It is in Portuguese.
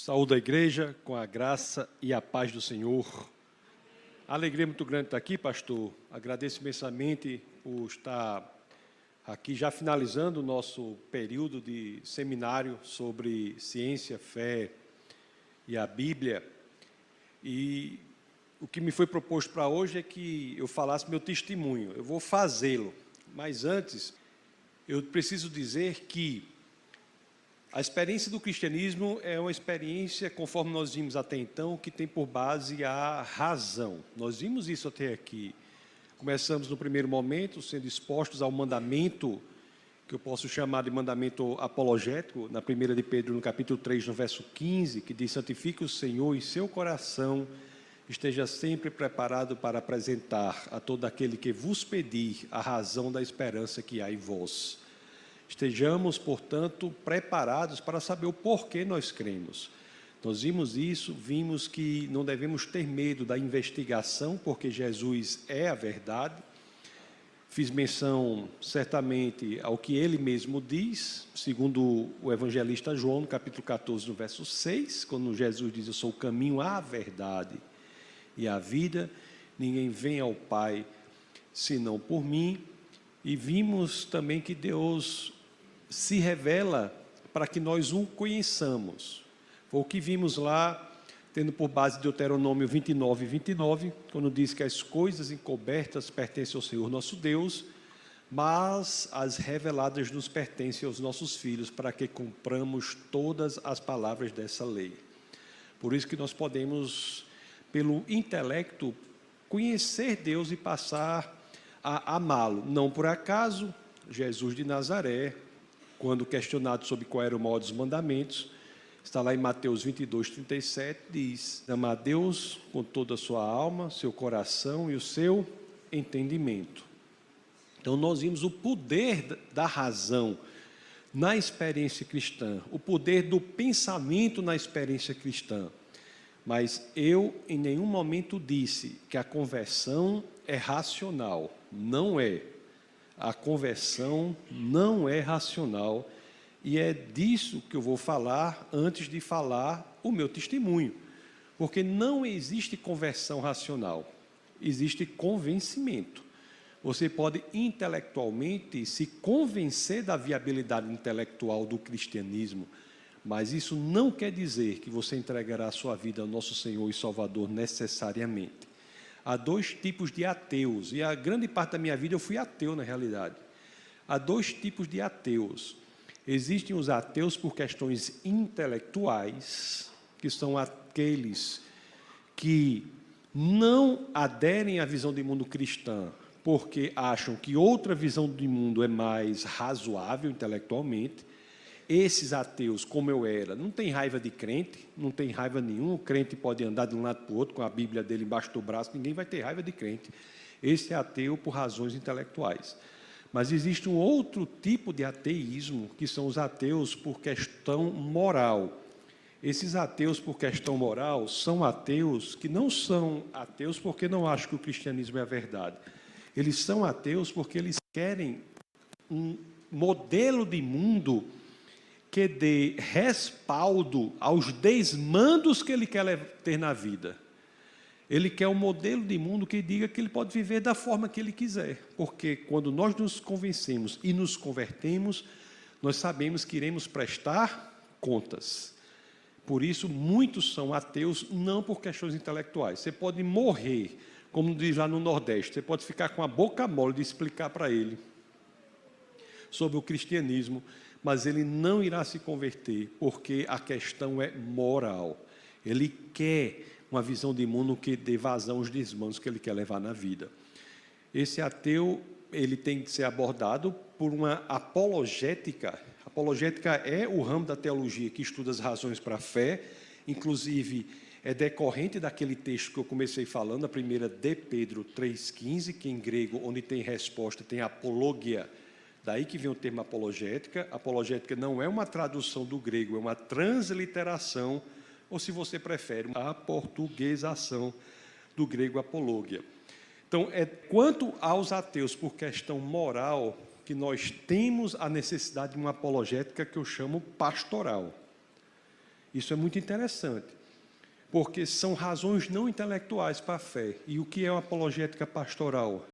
Saúde a igreja com a graça e a paz do Senhor. Alegria muito grande estar aqui, pastor. Agradeço imensamente por estar aqui já finalizando o nosso período de seminário sobre ciência, fé e a Bíblia. E o que me foi proposto para hoje é que eu falasse meu testemunho. Eu vou fazê-lo, mas antes eu preciso dizer que a experiência do cristianismo é uma experiência, conforme nós vimos até então, que tem por base a razão. Nós vimos isso até aqui. Começamos no primeiro momento, sendo expostos ao mandamento, que eu posso chamar de mandamento apologético, na 1 de Pedro, no capítulo 3, no verso 15, que diz: santifique o Senhor em seu coração, esteja sempre preparado para apresentar a todo aquele que vos pedir a razão da esperança que há em vós. Estejamos, portanto, preparados para saber o porquê nós cremos. Nós vimos isso, vimos que não devemos ter medo da investigação, porque Jesus é a verdade. Fiz menção, certamente, ao que ele mesmo diz, segundo o evangelista João, no capítulo 14, no verso 6, quando Jesus diz: eu sou o caminho, a verdade e a vida, ninguém vem ao Pai senão por mim. E vimos também que Deus se revela para que nós o conheçamos. Foi o que vimos lá, tendo por base Deuteronômio 29, quando diz que as coisas encobertas pertencem ao Senhor nosso Deus, mas as reveladas nos pertencem aos nossos filhos, para que cumpramos todas as palavras dessa lei. Por isso que nós podemos, pelo intelecto, conhecer Deus e passar a amá-lo. Não por acaso, Jesus de Nazaré, quando questionado sobre qual era o maior dos mandamentos, está lá em Mateus 22:37, diz: amar a Deus com toda a sua alma, seu coração e o seu entendimento. Então nós vimos o poder da razão na experiência cristã, o poder do pensamento na experiência cristã. Mas eu em nenhum momento disse que a conversão é racional. Não é. A conversão não é racional, e é disso que eu vou falar antes de falar o meu testemunho, porque não existe conversão racional, existe convencimento. Você pode intelectualmente se convencer da viabilidade intelectual do cristianismo, mas isso não quer dizer que você entregará a sua vida ao nosso Senhor e Salvador necessariamente. Há dois tipos de ateus, e a grande parte da minha vida eu fui ateu na realidade. Há dois tipos de ateus. Existem os ateus por questões intelectuais, que são aqueles que não aderem à visão de mundo cristã, porque acham que outra visão de mundo é mais razoável intelectualmente. Esses ateus, como eu era, não tem raiva de crente, não tem raiva nenhuma. O crente pode andar de um lado para o outro com a Bíblia dele embaixo do braço, ninguém vai ter raiva de crente. Esse é ateu por razões intelectuais. Mas existe um outro tipo de ateísmo, que são os ateus por questão moral. Esses ateus por questão moral são ateus que não são ateus porque não acham que o cristianismo é a verdade. Eles são ateus porque eles querem um modelo de mundo que dê respaldo aos desmandos que ele quer ter na vida. Ele quer um modelo de mundo que diga que ele pode viver da forma que ele quiser, porque quando nós nos convencemos e nos convertemos, nós sabemos que iremos prestar contas. Por isso, muitos são ateus, não por questões intelectuais. Você pode morrer, como diz lá no Nordeste, você pode ficar com a boca mole de explicar para ele sobre o cristianismo, mas ele não irá se converter, porque a questão é moral. Ele quer uma visão de mundo que dê vazão aos desmandos que ele quer levar na vida. Esse ateu, ele tem que ser abordado por uma apologética. Apologética é o ramo da teologia que estuda as razões para a fé, inclusive é decorrente daquele texto que eu comecei falando, a 1 de Pedro 3,15, que em grego, onde tem resposta, tem apologia. Daí que vem o termo apologética. Apologética não é uma tradução do grego, é uma transliteração, ou, se você prefere, uma aportuguesação do grego apologia. Então, quanto aos ateus por questão moral, que nós temos a necessidade de uma apologética que eu chamo pastoral. Isso é muito interessante, porque são razões não intelectuais para a fé. E o que é uma apologética pastoral?